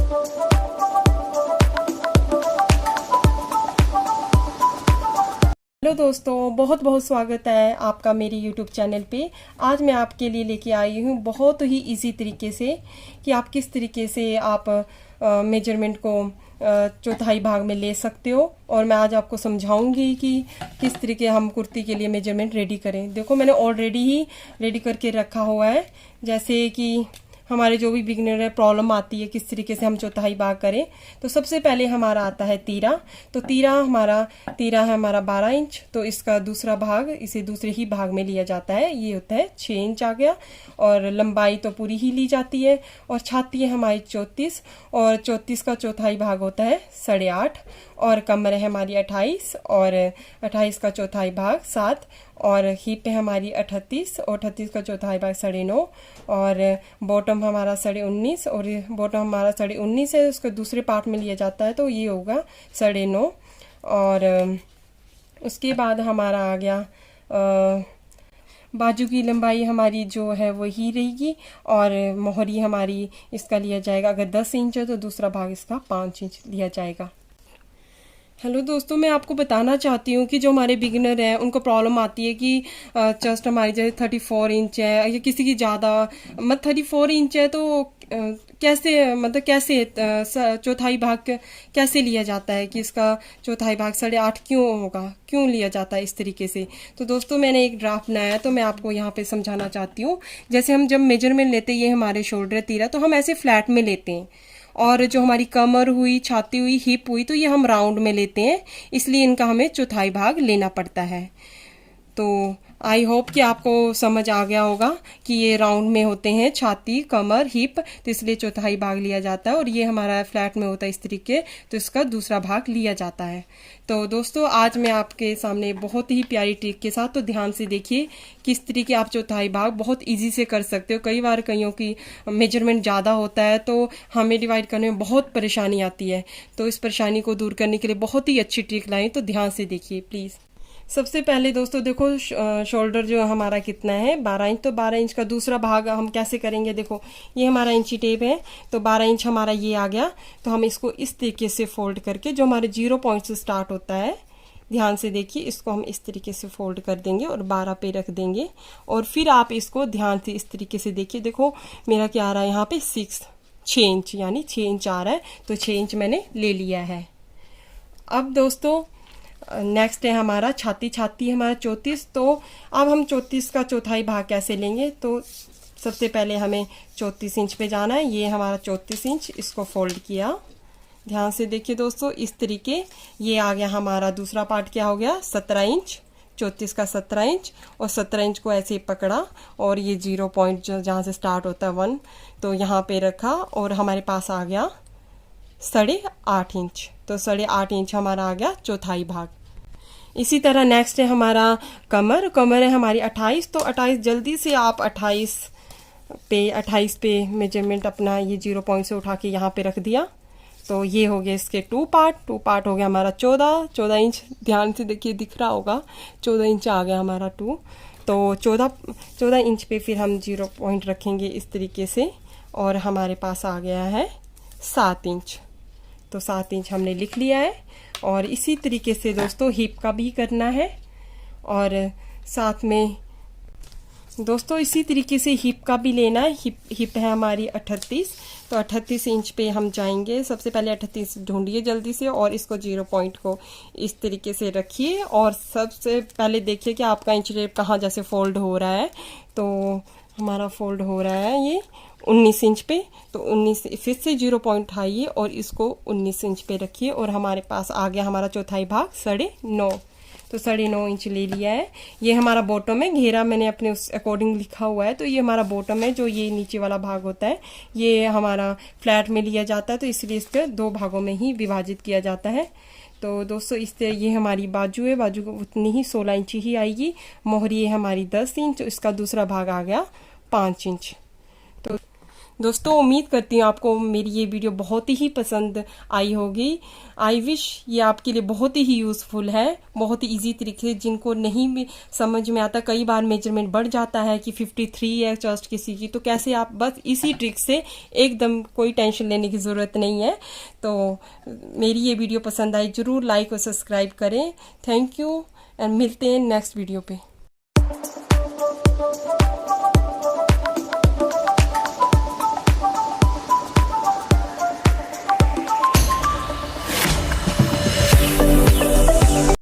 Hello दोस्तों, बहुत बहुत स्वागत है आपका मेरे YouTube चैनल पे। आज मैं आपके लिए लेके आई हूँ बहुत ही इजी तरीके से कि आप किस तरीके से आप मेजरमेंट को चौथाई भाग में ले सकते हो। और मैं आज आपको समझाऊंगी कि किस तरीके हम कुर्ती के लिए मेजरमेंट रेडी करें। देखो, मैंने ऑलरेडी ही रेडी करके रखा हुआ है। जैसे कि हमारे जो भी बिगिनर है प्रॉब्लम आती है किस तरीके से हम चौथाई भाग करें, तो सबसे पहले हमारा आता है तीरा। तो तीरा है हमारा 12 इंच। तो इसका दूसरा भाग इसे दूसरे ही भाग में लिया जाता है, ये होता है 6 इंच आ गया। और लंबाई तो पूरी ही ली जाती है। और छाती है हमारी 34, और 34 का चौथाई भाग होता है 8.5। और कमर है हमारी 28, और 28 का चौथाई भाग 7। और हिप है हमारी 38, और 38 का चौथाई भाग 9.5। और बॉटम हमारा 19.5, और बॉटम हमारा 19.5 है, उसको दूसरे पार्ट में लिया जाता है, तो ये होगा 9.5। और उसके बाद हमारा आ गया बाजू की लंबाई हमारी जो है वो ही रहेगी। और मोहरी हमारी इसका लिया जाएगा, अगर 10 इंच है तो दूसरा भाग इसका 5 इंच लिया जाएगा। हेलो दोस्तों, मैं आपको बताना चाहती हूँ कि जो हमारे बिगिनर हैं उनको प्रॉब्लम आती है कि चेस्ट हमारी जैसे 34 इंच है या किसी की ज़्यादा 34 इंच है, तो कैसे चौथाई भाग कैसे लिया जाता है कि इसका चौथाई भाग 8.5 क्यों होगा, क्यों लिया जाता है इस तरीके से। तो दोस्तों, मैंने एक ड्राफ्ट बनाया है, तो मैं आपको यहाँ पे समझाना चाहती हूँ। जैसे हम जब मेजरमेंट लेते हैं, ये हमारे शोल्डर तीरा, तो हम ऐसे फ्लैट में लेते हैं। और जो हमारी कमर हुई, छाती हुई, हिप हुई, तो ये हम राउंड में लेते हैं, इसलिए इनका हमें चौथाई भाग लेना पड़ता है। तो आई होप कि आपको समझ आ गया होगा कि ये राउंड में होते हैं, छाती, कमर, हिप, तो इसलिए चौथाई भाग लिया जाता है। और ये हमारा फ्लैट में होता है इस तरीके, तो इसका दूसरा भाग लिया जाता है। तो दोस्तों, आज मैं आपके सामने बहुत ही प्यारी ट्रिक के साथ, तो ध्यान से देखिए किस तरीके आप चौथाई भाग बहुत इजी से कर सकते हो। कई बार कईयों की मेजरमेंट ज़्यादा होता है तो हमें डिवाइड करने में बहुत परेशानी आती है। तो इस परेशानी को दूर करने के लिए बहुत ही अच्छी ट्रिक लाई, तो ध्यान से देखिए प्लीज़। सबसे पहले दोस्तों देखो, शोल्डर जो हमारा कितना है 12 इंच, तो 12 इंच का दूसरा भाग हम कैसे करेंगे। देखो, ये हमारा इंची टेप है, तो 12 इंच हमारा ये आ गया। तो हम इसको इस तरीके से फोल्ड करके, जो हमारे 0 पॉइंट से स्टार्ट होता है, ध्यान से देखिए, इसको हम इस तरीके से फोल्ड कर देंगे और 12 पे रख देंगे। और फिर आप इसको ध्यान से इस तरीके से देखिए। देखो मेरा क्या आ रहा है यहाँ पे 6 इंच, यानी 6 इंच आ रहा है, तो 6 इंच मैंने ले लिया है। अब दोस्तों नेक्स्ट है हमारा छाती है हमारा 34। तो अब हम 34 का चौथाई भाग कैसे लेंगे। तो सबसे पहले हमें 34 इंच पे जाना है। ये हमारा 34 इंच, इसको फोल्ड किया, ध्यान से देखिए दोस्तों, इस तरीके। ये आ गया हमारा दूसरा पार्ट, क्या हो गया 17 इंच, 34 का 17 इंच। और 17 इंच को ऐसे ही पकड़ा, और ये 0 पॉइंट जहाँ से स्टार्ट होता है 1, तो यहाँ पे रखा, और हमारे पास आ गया 8.5 इंच। तो 8.5 इंच हमारा आ गया चौथाई भाग। इसी तरह नेक्स्ट है हमारा कमर है हमारी 28। तो 28 जल्दी से आप 28 पे मेजरमेंट अपना ये 0 पॉइंट से उठा के यहाँ पे रख दिया। तो ये हो गया इसके 2 पार्ट हो गया हमारा 14 इंच। ध्यान से देखिए, दिख रहा होगा 14 इंच आ गया हमारा 2। तो 14 इंच पे फिर हम 0 पॉइंट रखेंगे इस तरीके से, और हमारे पास आ गया है 7 इंच। तो 7 इंच हमने लिख लिया है। और इसी तरीके से दोस्तों हिप का भी करना है। और साथ में दोस्तों इसी तरीके से हिप का भी लेना है। हिप है हमारी 38। तो 38 इंच पे हम जाएंगे। सबसे पहले 38 ढूंढिए जल्दी से, और इसको 0 पॉइंट को इस तरीके से रखिए। और सबसे पहले देखिए कि आपका इंच टेप कहाँ जैसे फोल्ड हो रहा है। तो हमारा फोल्ड हो रहा है ये 19 इंच पे। तो 19 फिर से 0 पॉइंट उठाइए और इसको 19 इंच पे रखिए, और हमारे पास आ गया हमारा चौथाई भाग 9.5। तो 9.5 इंच ले लिया है। ये हमारा बॉटम है, घेरा मैंने अपने उस अकॉर्डिंग लिखा हुआ है। तो ये हमारा बॉटम है, जो ये नीचे वाला भाग होता है, ये हमारा फ्लैट में लिया जाता है, तो इसलिए इसके 2 भागों में ही विभाजित किया जाता है। तो दोस्तों इससे ये हमारी बाजू है, बाजू को उतनी ही 16 इंच ही आएगी। मोहरी है हमारी 10 इंच, इसका दूसरा भाग आ गया 5 इंच। दोस्तों उम्मीद करती हूँ आपको मेरी ये वीडियो बहुत ही पसंद आई होगी। आई विश ये आपके लिए बहुत ही यूज़फुल है, बहुत ही इजी तरीके से। जिनको नहीं भी समझ में आता, कई बार मेजरमेंट बढ़ जाता है कि 53 है चेस्ट किसी की, तो कैसे आप बस इसी ट्रिक से एकदम कोई टेंशन लेने की ज़रूरत नहीं है। तो मेरी ये वीडियो पसंद आई ज़रूर लाइक और सब्सक्राइब करें। थैंक यू एंड मिलते हैं नेक्स्ट वीडियो पे।